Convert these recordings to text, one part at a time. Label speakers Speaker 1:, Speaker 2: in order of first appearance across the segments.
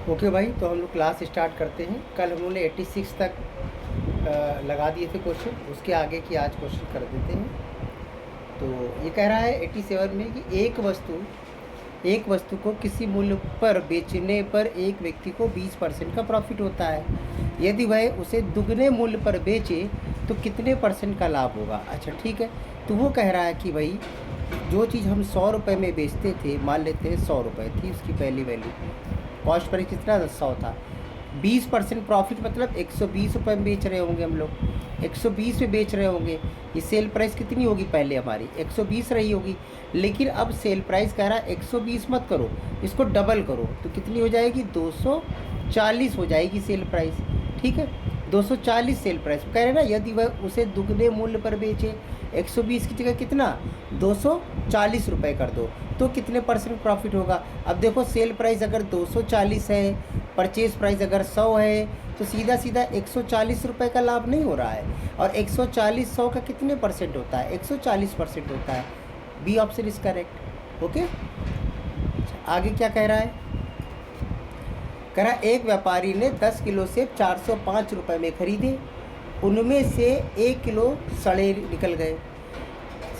Speaker 1: Okay भाई, तो हम लोग क्लास स्टार्ट करते हैं। कल हम लोग ने 86 तक लगा दिए थे क्वेश्चन, उसके आगे की आज क्वेश्चन कर देते हैं। तो ये कह रहा है 87 में कि एक वस्तु को किसी मूल्य पर बेचने पर एक व्यक्ति को 20% का प्रॉफिट होता है। यदि वह उसे दुगने मूल्य पर बेचे तो कितने परसेंट का लाभ होगा। अच्छा ठीक है, तो वो कह रहा है कि भाई जो चीज़ हम 100 रुपये में बेचते थे, मान लेते हैं 100 रुपये थी उसकी पहली वैल्यू, कॉस्ट पर कितना 100 था, 20% प्रॉफिट मतलब 120 रुपये में बेच रहे होंगे हम लोग, 120 में बेच रहे होंगे। ये सेल प्राइस कितनी होगी, पहले हमारी 120 रही होगी, लेकिन अब सेल प्राइस कह रहा है 120 मत करो, इसको डबल करो, तो कितनी हो जाएगी 240 हो जाएगी सेल प्राइस। ठीक है, 240 सेल प्राइस कह रहे हैं ना। यदि वह उसे दुगने मूल्य पर बेचे, 120 की जगह कितना 240 रुपये कर दो, तो कितने परसेंट प्रॉफिट होगा। अब देखो सेल प्राइस अगर 240 है, परचेज प्राइस अगर 100 है, तो सीधा सीधा 140 रुपये का लाभ नहीं हो रहा है। और 140 100 का कितने परसेंट होता है, 140% होता है। B option is correct. Okay, आगे क्या कह रहा है, कह रहा एक व्यापारी ने 10 किलो सेब 405 रुपये में खरीदे, उनमें से 1 किलो सड़े निकल गए,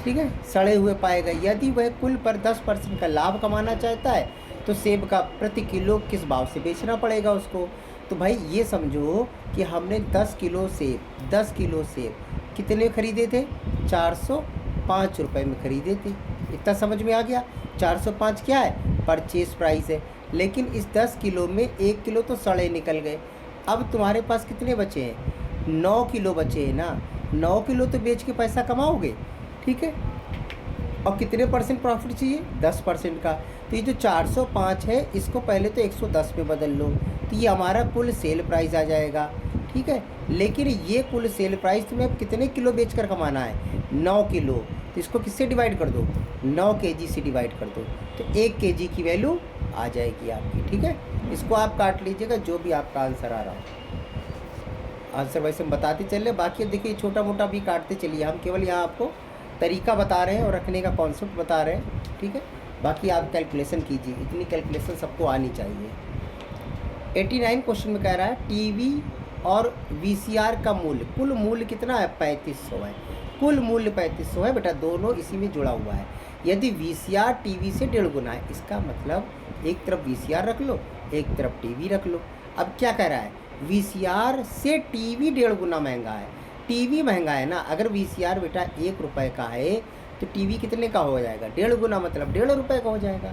Speaker 1: ठीक है, सड़े हुए पाए गए। यदि वह कुल पर 10% का लाभ कमाना चाहता है तो सेब का प्रति किलो किस भाव से बेचना पड़ेगा उसको। तो भाई ये समझो कि हमने 10 किलो सेब कितने खरीदे थे, 405 रुपये में खरीदे थे। इतना समझ में आ गया। 405 क्या है, परचेज प्राइस है, लेकिन इस 10 किलो में 1 किलो तो सड़े निकल गए। अब तुम्हारे पास कितने बचे हैं, 9 किलो बचे हैं ना। 9 किलो तो बेच के पैसा कमाओगे, ठीक है। और कितने परसेंट प्रॉफिट चाहिए, 10% का। तो ये जो 405 है इसको पहले तो 110 पे बदल लो, तो ये हमारा कुल सेल प्राइस आ जाएगा, ठीक है। लेकिन ये कुल सेल प्राइस तुम्हें अब कितने किलो बेचकर कमाना है, 9 किलो। तो इसको किससे डिवाइड कर दो, 9 kg से डिवाइड कर दो, तो 1 kg की वैल्यू आ जाएगी आपकी, ठीक है। इसको आप काट लीजिएगा जो भी आपका आंसर आ रहा हो। आंसर वैसे हम बताते चले, बाकी देखिए छोटा मोटा भी काटते चलिए, हम केवल यहाँ आपको तरीका बता रहे हैं और रखने का कॉन्सेप्ट बता रहे हैं, ठीक है। बाकी आप कैलकुलेशन कीजिए, इतनी कैलकुलेशन सबको आनी चाहिए। 89 क्वेश्चन में कह रहा है टीवी और वीसीआर का मूल्य, कुल मूल्य कितना है, 3500 है। कुल मूल्य 3500 है बेटा, दोनों इसी में जुड़ा हुआ है। यदि वीसीआर टीवी से 1.5 गुना है, इसका मतलब एक तरफ वीसीआर रख लो, एक तरफ टीवी रख लो। अब क्या कह रहा है, वीसीआर से टीवी 1.5 गुना महंगा है। टीवी महंगा है ना, अगर वीसीआर बेटा 1 रुपये का है तो टीवी कितने का हो जाएगा, 1.5 गुना मतलब 1.5 रुपये का हो जाएगा।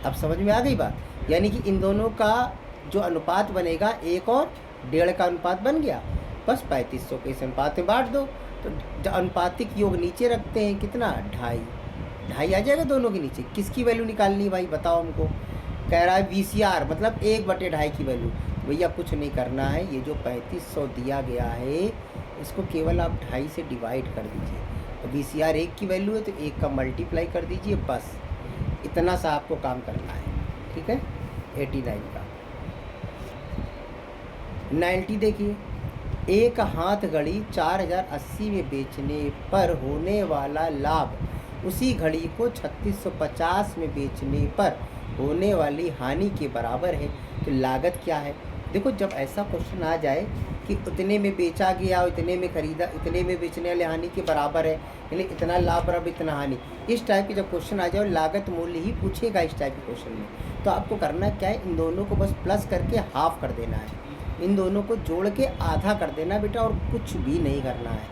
Speaker 1: अब समझ में आ गई बात, यानी कि इन दोनों का जो अनुपात बनेगा 1 और 1.5 का अनुपात बन गया, बस 3500 के इस अनुपात में बांट दो। तो अनुपातिक योग नीचे रखते हैं, कितना 2.5 आ जाएगा दोनों के नीचे। किसकी वैल्यू निकालनी है भाई बताओ हमको। कह रहा है वीसीआर मतलब 1/2 की वैल्यू। भैया कुछ नहीं करना है, ये जो 3500 दिया गया है इसको केवल आप 2.5 से डिवाइड कर दीजिए। वीसीआर 1 की वैल्यू है तो 1 का मल्टीप्लाई कर दीजिए, बस इतना सा आपको काम करना है, ठीक है। 89 का 90 देखिए, एक हाथ घड़ी 4080 में बेचने पर होने वाला लाभ उसी घड़ी को 3650 में बेचने पर होने वाली हानि के बराबर है। तो लागत क्या है। देखो जब ऐसा क्वेश्चन आ जाए कि उतने में बेचा गया, इतने में खरीदा, इतने में बेचने वाले हानि के बराबर है, यानी इतना लाभ बराबर इतना हानि, इस टाइप के जब क्वेश्चन आ जाए, लागत मूल्य ही पूछेगा इस टाइप के क्वेश्चन में, तो आपको करना क्या है, इन दोनों को बस प्लस करके हाफ कर देना है, इन दोनों को जोड़ के आधा कर देना बेटा, और कुछ भी नहीं करना है,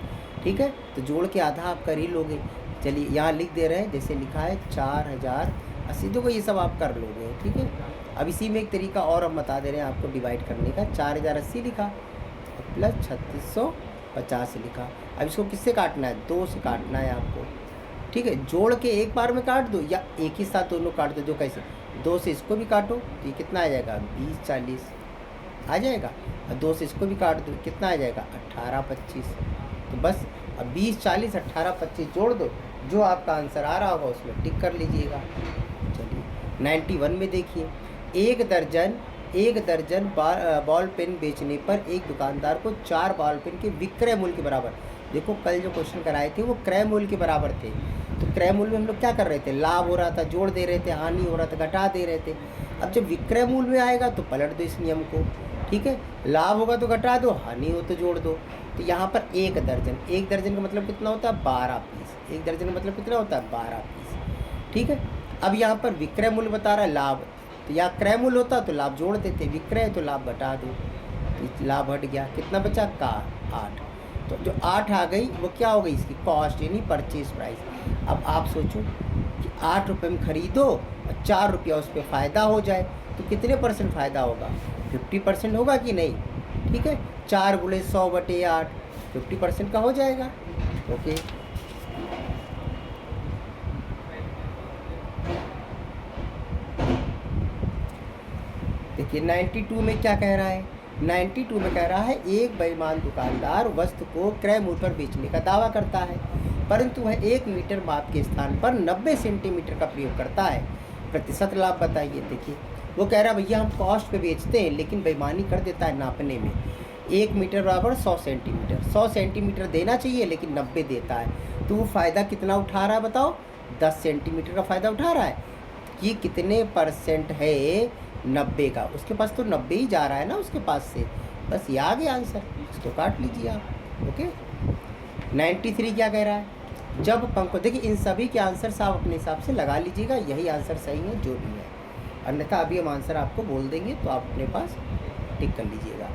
Speaker 1: ठीक है। तो जोड़ के आधा आप कर ही लोगे। चलिए यहाँ लिख दे रहे हैं, जैसे लिखा है 4080, देखो ये सब आप कर लोगे, ठीक है। अब इसी में एक तरीका और हम बता दे रहे हैं आपको डिवाइड करने का। 4080 लिखा प्लस 3650 लिखा। अब इसको किससे काटना है, 2 से काटना है आपको, ठीक है। जोड़ के एक बार में काट दो या एक ही साथ दोनों काट दो, जो कैसे 2 से इसको भी काटो तो ये कितना आ जाएगा, 2040 आ जाएगा। और 2 से इसको भी काट दो, कितना आ जाएगा, 1825। तो बस अब 2040 1825 जोड़ दो, जो आपका आंसर आ रहा होगा उसमें टिक कर लीजिएगा। चलिए 91 में देखिए, एक दर्जन बॉल पेन बेचने पर एक दुकानदार को 4 बॉल पेन के विक्रय मूल्य के बराबर, देखो कल जो क्वेश्चन कराए थे वो क्रय मूल्य के बराबर थे, तो क्रय मूल्य में हम लोग क्या कर रहे थे, लाभ हो रहा था जोड़ दे रहे थे, हानि हो रहा था घटा दे रहे थे। अब जब विक्रय मूल्य में आएगा तो पलट दो इस नियम को, ठीक है, लाभ होगा तो घटा दो, हानि हो तो जोड़ दो। तो यहाँ पर 1 दर्जन, 1 दर्जन का मतलब कितना होता है 12 पीस, 1 दर्जन का मतलब कितना होता है 12 पीस, ठीक है। अब यहाँ पर विक्रय मूल्य बता रहा है लाभ, तो या क्रय मूल्य होता तो लाभ जोड़ देते, विक्रय तो लाभ घटा दो, तो लाभ हट गया, कितना बचा का 8। तो जो 8 आ गई वो क्या हो गई, इसकी कॉस्ट यानी परचेज प्राइस। अब आप सोचो कि 8 रुपये में खरीदो और 4 रुपया उस पर फ़ायदा हो जाए तो कितने % फ़ायदा होगा, 50% होगा कि नहीं, ठीक है। 4 गुणे 100/8 50% का हो जाएगा, ओके। देखिए 92 में क्या कह रहा है, 92 में कह रहा है एक बेईमान दुकानदार वस्तु को क्रय मूल्य पर बेचने का दावा करता है, परंतु वह 1 मीटर माप के स्थान पर 90 सेंटीमीटर का प्रयोग करता है, प्रतिशत लाभ बताइए। देखिए वो कह रहा है भैया हम कॉस्ट पे बेचते हैं लेकिन बेईमानी कर देता है नापने में, 1 मीटर बराबर 100 सेंटीमीटर, 100 सेंटीमीटर देना चाहिए लेकिन 90 देता है, तो वो फ़ायदा कितना उठा रहा है बताओ, 10 सेंटीमीटर का फ़ायदा उठा रहा है। ये कितने % है 90 का, उसके पास तो 90 ही जा रहा है ना उसके पास से, बस ये आ गया आंसर, इसको काट लीजिए आप, ओके। 93 क्या कह रहा है, जब पंखों, देखिए इन सभी के आंसर आप अपने हिसाब से लगा लीजिएगा, यही आंसर सही है जो भी है, अन्यथा अभी हम आंसर आपको बोल देंगे तो आप अपने पास टिक कर लीजिएगा।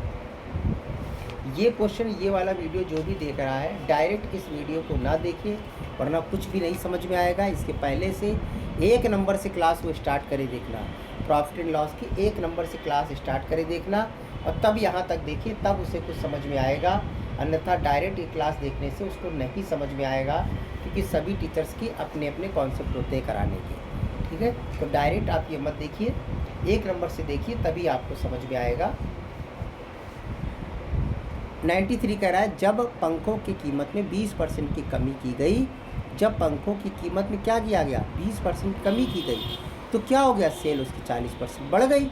Speaker 1: ये क्वेश्चन, ये वाला वीडियो जो भी देख रहा है डायरेक्ट इस वीडियो को ना देखिए वरना कुछ भी नहीं समझ में आएगा। इसके पहले से 1 नंबर से क्लास को स्टार्ट करे देखना, प्रॉफिट एंड लॉस की 1 नंबर से क्लास स्टार्ट करे देखना और तब यहाँ तक देखिए, तब उसे कुछ समझ में आएगा, अन्यथा डायरेक्ट ये क्लास देखने से उसको नहीं समझ में आएगा, क्योंकि सभी टीचर्स की अपने अपने कॉन्सेप्ट होते हैं कराने के, ठीक है। तो डायरेक्ट आप ये मत देखिए, 1 नंबर से देखिए तभी आपको समझ में आएगा। 93 कह रहा है जब पंखों की कीमत में 20% की कमी की गई, जब पंखों की कीमत में क्या किया गया 20% कमी की गई तो क्या हो गया, सेल उसकी 40% बढ़ गई,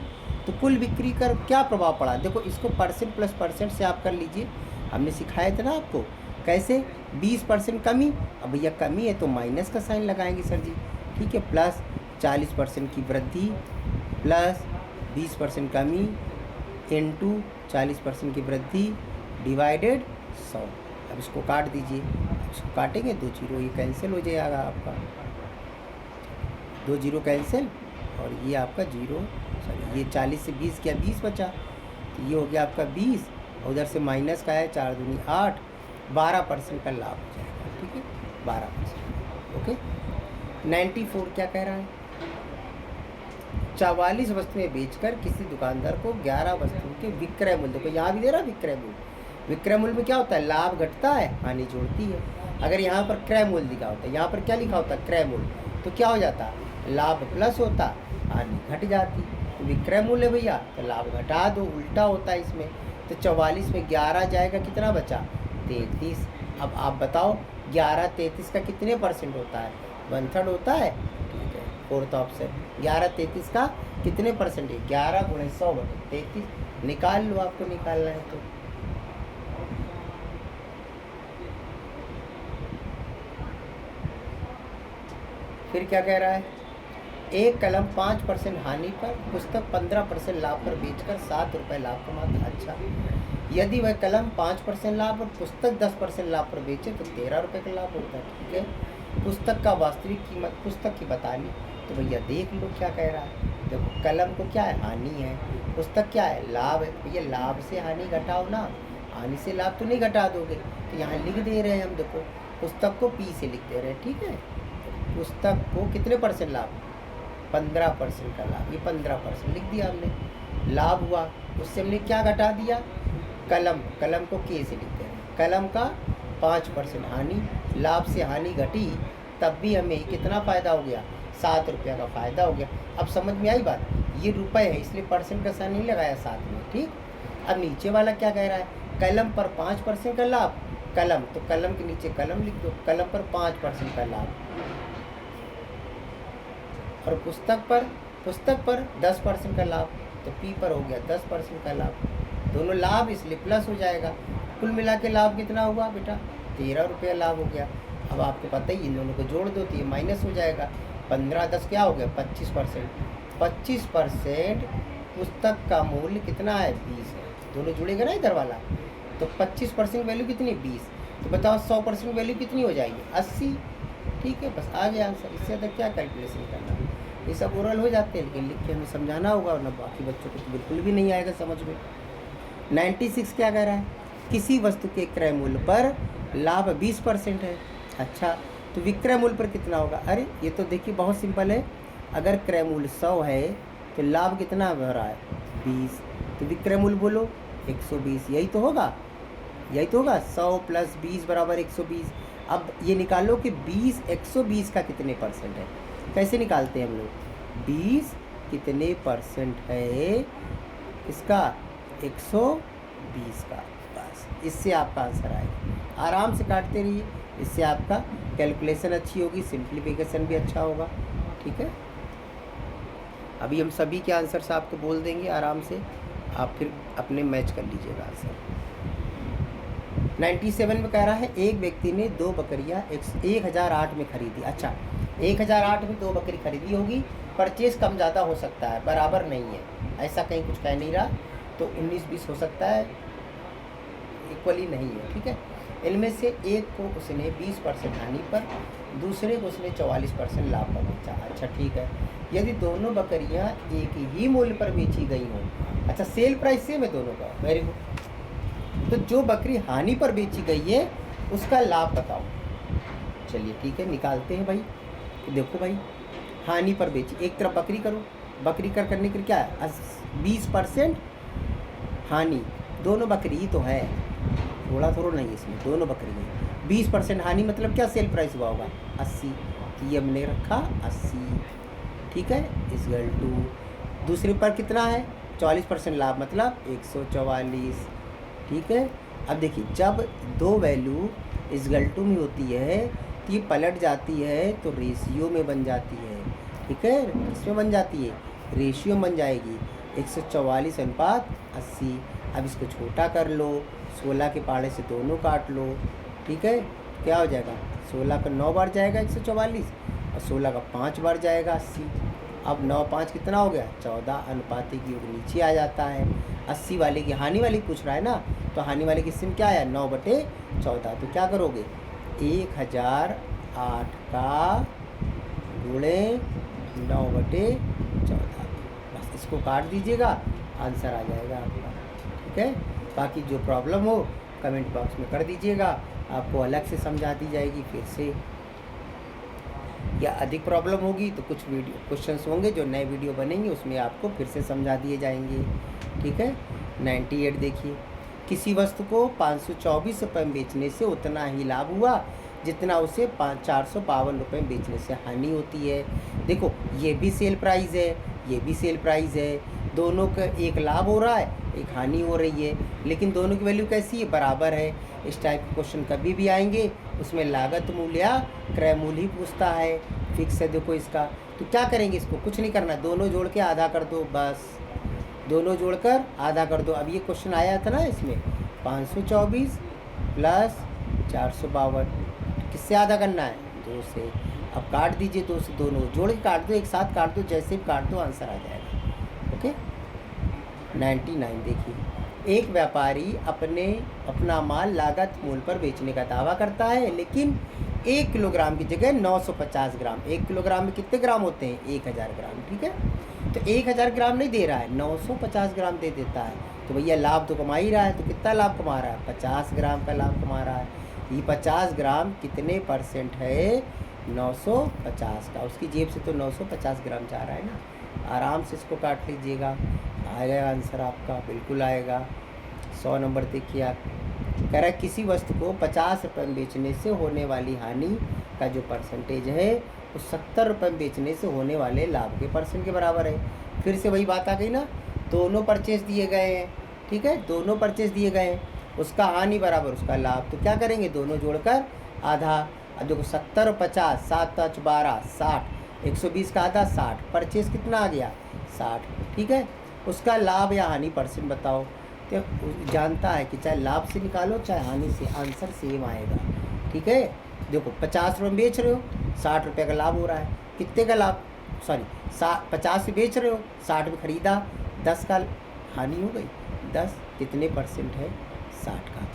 Speaker 1: तो कुल बिक्री कर क्या प्रभाव पड़ा। देखो इसको % प्लस % से आप कर लीजिए, हमने सिखाया था ना आपको कैसे, 20% कमी, अब भैया कमी है तो माइनस का साइन लगाएंगे सर जी, ठीक है, प्लस 40% की वृद्धि प्लस 20% कमी इनटू 40% की वृद्धि डिवाइडेड 100। अब इसको काट दीजिए, इसको काटेंगे 2 जीरो ये कैंसिल हो जाएगा आपका, 2 जीरो कैंसिल और ये आपका जीरो, सॉरी ये 40 से 20 किया 20 बचा, तो ये हो गया आपका 20 और उधर से माइनस का है 4 दूनी 8, 12% का लाभ हो जाएगा, ठीक है 12%, ओके। 94 क्या कह रहा है, 44 वस्तुएं बेचकर किसी दुकानदार को 11 वस्तुओं के विक्रय मूल्य को, यहाँ भी दे रहा विक्रय मूल्य, विक्रय मूल्य में क्या होता है लाभ घटता है हानि जोड़ती है। अगर यहाँ पर क्रय मूल्य लिखा होता है, यहाँ पर क्या लिखा होता है क्रय मूल्य, तो क्या हो जाता लाभ प्लस होता हानि घट जाती, तो विक्रय मूल्य भैया तो लाभ घटा दो, उल्टा होता है इसमें, तो 44 में 11 जाएगा कितना बचा 33। अब आप बताओ 11 33 का कितने % होता है 1/3 होता है, ठीक है, 4th ऑप्शन 11 33 का कितने % है 11 गुणे 100/33, निकाल लो आपको निकालना है तो। फिर क्या कह रहा है, एक कलम 5% हानि पर, पुस्तक 15% लाभ पर बेचकर 7 रुपये लाभ कमाता। अच्छा, यदि वह कलम 5% लाभ और पुस्तक 10% लाभ पर बेचे तो 13 रुपये का लाभ होता है, ठीक है। पुस्तक का वास्तविक कीमत पुस्तक की बतानी, तो भैया देख लो क्या कह रहा है, देखो कलम को क्या है हानि है, पुस्तक क्या है लाभ है, भैया लाभ से हानि घटाओ ना, हानि से लाभ तो नहीं घटा दोगे, तो यहाँ लिख दे रहे हैं हम, देखो पुस्तक को P से लिख दे रहे हैं, ठीक है, पुस्तक को कितने % लाभ 15% का लाभ, ये 15% लिख दिया हमने, लाभ हुआ, उससे हमने क्या घटा दिया कलम, कलम को K से लिख दे रहे हैं, कलम का 5% हानि, लाभ से हानि घटी तब भी हमें कितना फ़ायदा हो गया 7 रुपये का फ़ायदा हो गया। अब समझ में आई बात, ये रुपए है इसलिए % का साइन नहीं लगाया साथ में, ठीक। अब नीचे वाला क्या कह रहा है, कलम पर 5% का लाभ, कलम तो कलम के नीचे कलम लिख दो, कलम पर 5% का लाभ, और पुस्तक पर 10% का लाभ, तो P पर हो गया 10% का लाभ, दोनों लाभ इसलिए प्लस हो जाएगा, कुल मिला के लाभ कितना हुआ बेटा 13 रुपये लाभ हो गया। अब आपको पता ही, इन दोनों को जोड़ दो तो ये माइनस हो जाएगा। 15 10 क्या हो गया 25%। 25% पुस्तक का मूल्य कितना है 20 है। दोनों जुड़ेगा ना इधर वाला, तो 25% वैल्यू कितनी 20। तो बताओ 100% वैल्यू कितनी हो जाएगी 80। ठीक है, बस आ गया आंसर। इससे ज़्यादा क्या कैलकुलेशन करना है। ये सब ओरल हो जाते हैं, लेकिन लिख के हमें समझाना होगा, वरना बाकी बच्चों को तो बिल्कुल भी नहीं आएगा समझ में। 96 क्या कह रहा है, किसी वस्तु के क्रय मूल्य पर लाभ 20% है। अच्छा, तो विक्रय मूल्य पर कितना होगा। अरे ये तो देखिए बहुत सिंपल है, अगर क्रय मूल्य 100 है तो लाभ कितना हो रहा है 20, तो विक्रय मूल्य बोलो 120। यही तो होगा, यही तो होगा। 100 + 20 = 120। अब ये निकालो कि 120 का कितने परसेंट है। कैसे निकालते हैं हम लोग, 20 कितने परसेंट है इसका 120 का। बस इससे आपका आंसर आएगा। आराम से काटते रहिए, इससे आपका कैलकुलेशन अच्छी होगी, सिंप्लीफिकेशन भी अच्छा होगा। ठीक है, अभी हम सभी के आंसर्स आपको बोल देंगे आराम से, आप फिर अपने मैच कर लीजिएगा आंसर। 97 में कह रहा है एक व्यक्ति ने 2 बकरियां 1008 में खरीदी। अच्छा, 1008 में 2 बकरी खरीदी होगी, परचेज कम ज़्यादा हो सकता है, बराबर नहीं है, ऐसा कहीं कुछ कह नहीं रहा, तो 19-20 हो सकता है, इक्वली नहीं है। ठीक है, इनमें से एक को उसने 20% हानि पर, दूसरे को उसने 44% लाभ पर बेचा। अच्छा ठीक है, यदि दोनों बकरियां एक ही मूल्य पर बेची गई हों। अच्छा, सेल प्राइस सेम है दोनों का, वेरी गुड। तो जो बकरी हानि पर बेची गई है उसका लाभ बताओ। चलिए ठीक है, निकालते हैं भाई। देखो भाई, हानि पर बेची, एक तरफ बकरी करो, बकरी करने के लिए क्या है 20% हानि, दोनों बकरी ही तो है, थोड़ा थोड़ा नहीं इसमें, दोनों बकरी है। 20% हानि मतलब क्या, सेल प्राइस हुआ होगा 80, ये हमने रखा 80। ठीक है, इक्वल टू दूसरे पर कितना है 44% लाभ मतलब 144। ठीक है, अब देखिए जब दो वैल्यू इक्वल टू में होती है तो ये पलट जाती है तो रेशियो में बन जाती है। ठीक है, इसमें बन जाती है, रेशियो बन जाएगी 144/80। अब इसको छोटा कर लो, 16 के पाड़े से दोनों काट लो। ठीक है, क्या हो जाएगा 16 का 9 बार जाएगा 144, और 16 का 5 बार जाएगा 80। अब 9 5 कितना हो गया 14, अनुपातिक योग नीचे आ जाता है। 80 वाले की, हानि वाली पूछ रहा है ना, तो हानि वाले की सिम क्या है 9/14। तो क्या करोगे 1008 का गुणे 9/14, बस इसको काट दीजिएगा, आंसर आ जाएगा आपका। ठीक है, बाकी जो प्रॉब्लम हो कमेंट बॉक्स में कर दीजिएगा, आपको अलग से समझा दी जाएगी फिर से, या अधिक प्रॉब्लम होगी तो कुछ वीडियो क्वेश्चंस होंगे जो नए वीडियो बनेंगे उसमें आपको फिर से समझा दिए जाएंगे। ठीक है, 98 देखिए, किसी वस्तु को 524 रुपये में बेचने से उतना ही लाभ हुआ जितना उसे 452 रुपये में बेचने से हानि होती है। देखो ये भी सेल प्राइस है, ये भी सेल प्राइस है, दोनों का एक लाभ हो रहा है एक हानि हो रही है, लेकिन दोनों की वैल्यू कैसी है बराबर है। इस टाइप के क्वेश्चन कभी भी आएंगे उसमें लागत मूल्य या क्रय मूल्य ही पूछता है, फिक्स है। देखो इसका तो क्या करेंगे, इसको कुछ नहीं करना, दोनों जोड़ के आधा कर दो, बस दोनों जोड़कर आधा कर दो। अब ये क्वेश्चन आया था ना इसमें 524 + 452, किससे आधा करना है 2 से। अब काट दीजिए 2 से, दोनों जोड़ के काट दो, एक साथ काट दो, जैसे भी काट दो आंसर आ जाएगा। ओके, 99 देखिए, एक व्यापारी अपना माल लागत मूल्य पर बेचने का दावा करता है, लेकिन 1 किलोग्राम की जगह 950 ग्राम, 1 किलोग्राम में कितने ग्राम होते हैं 1000 ग्राम। ठीक है, तो 1000 ग्राम नहीं दे रहा है 950 ग्राम दे देता है, तो भैया लाभ तो कमा ही रहा है, तो कितना लाभ कमा रहा है 50 ग्राम का लाभ कमा रहा है। ये 50 ग्राम कितने परसेंट है 950 का, उसकी जेब से तो 950 ग्राम जा रहा है ना। आराम से इसको काट लीजिएगा, आएगा आंसर आपका, बिल्कुल आएगा। 100 नंबर देखिए आप, कह रहा है किसी वस्तु को 50 रुपये में बेचने से होने वाली हानि का जो परसेंटेज है वो 70 रुपये में बेचने से होने वाले लाभ के परसेंट के बराबर है। फिर से वही बात आ गई ना, दोनों परचेज दिए गए हैं। ठीक है, दोनों परचेज दिए गए हैं, उसका हानि बराबर उसका लाभ, तो क्या करेंगे दोनों जोड़कर आधा। अब देखो 70 और 50, 7 5 12 60, 120 का आधा 60, परचेज कितना आ गया 60। ठीक है, उसका लाभ या हानि परसेंट बताओ। तो जानता है कि चाहे लाभ से निकालो चाहे हानि से, आंसर सेम आएगा। ठीक है, देखो 50 रुपये में बेच रहे हो, 60 रुपये का लाभ हो रहा है। कितने का लाभ, सॉरी 50 से बेच रहे हो, 60 में ख़रीदा, 10 का हानि हो गई। 10 कितने परसेंट है, 60 का।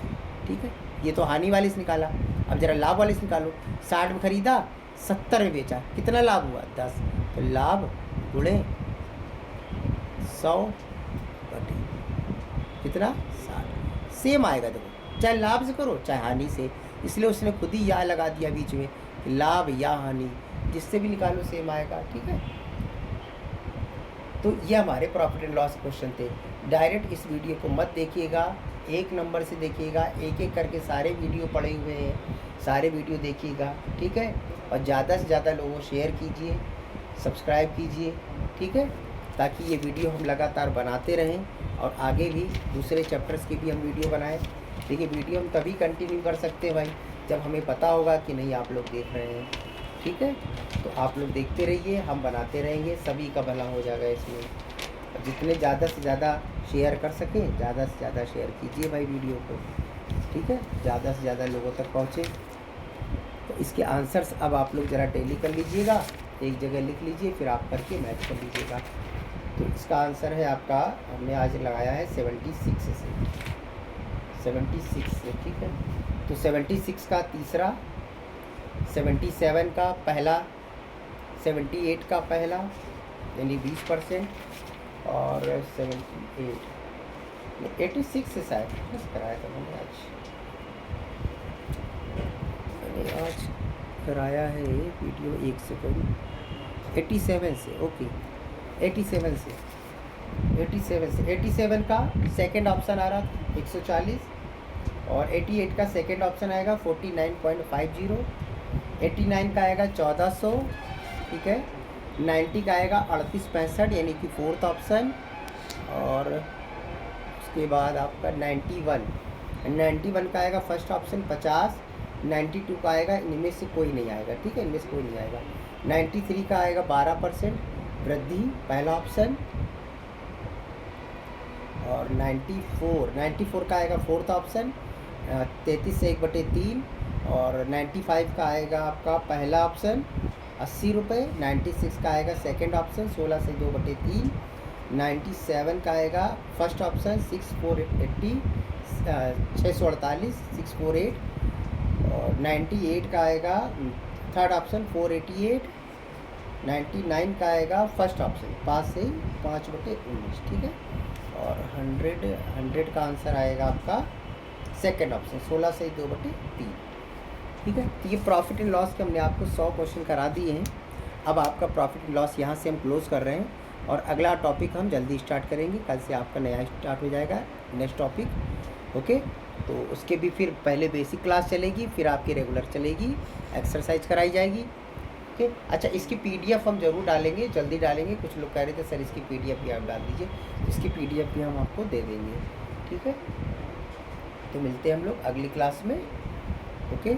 Speaker 1: ठीक है, ये तो हानि वाले से निकाला। अब ज़रा लाभ वाले से निकालो। 60 में ख़रीदा, 70 में बेचा, कितना लाभ हुआ, 10। तो लाभ गुणे 100 बटे कितना, 60। सेम आएगा, देखो चाहे लाभ से करो चाहे हानि से, इसलिए उसने खुद ही या लगा दिया बीच में, लाभ या हानि, जिससे भी निकालो सेम आएगा। ठीक है, तो ये हमारे प्रॉफिट एंड लॉस क्वेश्चन थे। डायरेक्ट इस वीडियो को मत देखिएगा, एक नंबर से देखिएगा, एक एक करके सारे वीडियो पड़े हुए हैं, सारे वीडियो देखिएगा। ठीक है, और ज़्यादा से ज़्यादा लोगों को शेयर कीजिए, सब्सक्राइब कीजिए। ठीक है, ताकि ये वीडियो हम लगातार बनाते रहें और आगे भी दूसरे चैप्टर्स की भी हम वीडियो बनाएं। देखिए, वीडियो हम तभी कंटिन्यू कर सकते हैं भाई जब हमें पता होगा कि नहीं आप लोग देख रहे हैं। ठीक है, तो आप लोग देखते रहिए, हम बनाते रहेंगे, सभी का भला हो जाएगा इसमें। जितने ज़्यादा से ज़्यादा शेयर कर सकें, ज़्यादा से ज़्यादा शेयर कीजिए भाई वीडियो को। ठीक है, ज़्यादा से ज़्यादा लोगों तक पहुँचे। तो इसके आंसर्स अब आप लोग ज़रा टैली कर लीजिएगा, एक जगह लिख लीजिए, फिर आप करके मैच कर लीजिएगा। तो इसका आंसर है आपका, हमने आज लगाया है 76 से, 76 से। ठीक है, तो 76 का तीसरा, 77 का पहला, 78 का पहला यानी 20%, और 86 से शायद बस कराया था मैंने आज कराया है वीडियो। 1 सेकंड, 87 से, ओके 87 से, 87 का सेकंड ऑप्शन आ रहा था 140, और 88 का सेकंड ऑप्शन आएगा 49.50, 89 का आएगा 1400। ठीक है, 90 का आएगा 3865 यानी कि फोर्थ ऑप्शन, और उसके बाद आपका 91 का आएगा फर्स्ट ऑप्शन 50, 92 का आएगा, इनमें से कोई नहीं आएगा। ठीक है, इनमें से कोई नहीं आएगा। 93 का आएगा 12% वृद्धि, पहला ऑप्शन, और 94 का आएगा फोर्थ ऑप्शन 33 से 1/3, और 95 का आएगा आपका पहला ऑप्शन 80 रुपये, 96 का आएगा सेकंड ऑप्शन 16 से 2/3, 97 का आएगा फर्स्ट ऑप्शन 648, 648, और 98 का आएगा थर्ड ऑप्शन 488, 99 का आएगा फर्स्ट ऑप्शन 5 से 5/19। ठीक है, और 100 का आंसर आएगा आपका सेकंड ऑप्शन 16 से 2/3। ठीक है, तो ये प्रॉफिट एंड लॉस के हमने आपको 100 क्वेश्चन करा दिए हैं। अब आपका प्रॉफिट एंड लॉस यहाँ से हम क्लोज़ कर रहे हैं, और अगला टॉपिक हम जल्दी स्टार्ट करेंगे। कल से आपका नया स्टार्ट हो जाएगा नेक्स्ट टॉपिक। ओके, तो उसके भी फिर पहले बेसिक क्लास चलेगी, फिर आपकी रेगुलर चलेगी, एक्सरसाइज कराई जाएगी। ओके, अच्छा इसकी PDF हम ज़रूर डालेंगे, जल्दी डालेंगे। कुछ लोग कह रहे थे सर इसकी PDF भी आप डाल दीजिए, इसकी PDF भी हम आपको दे देंगे। ठीक है, तो मिलते हैं हम लोग अगली क्लास में। ओके।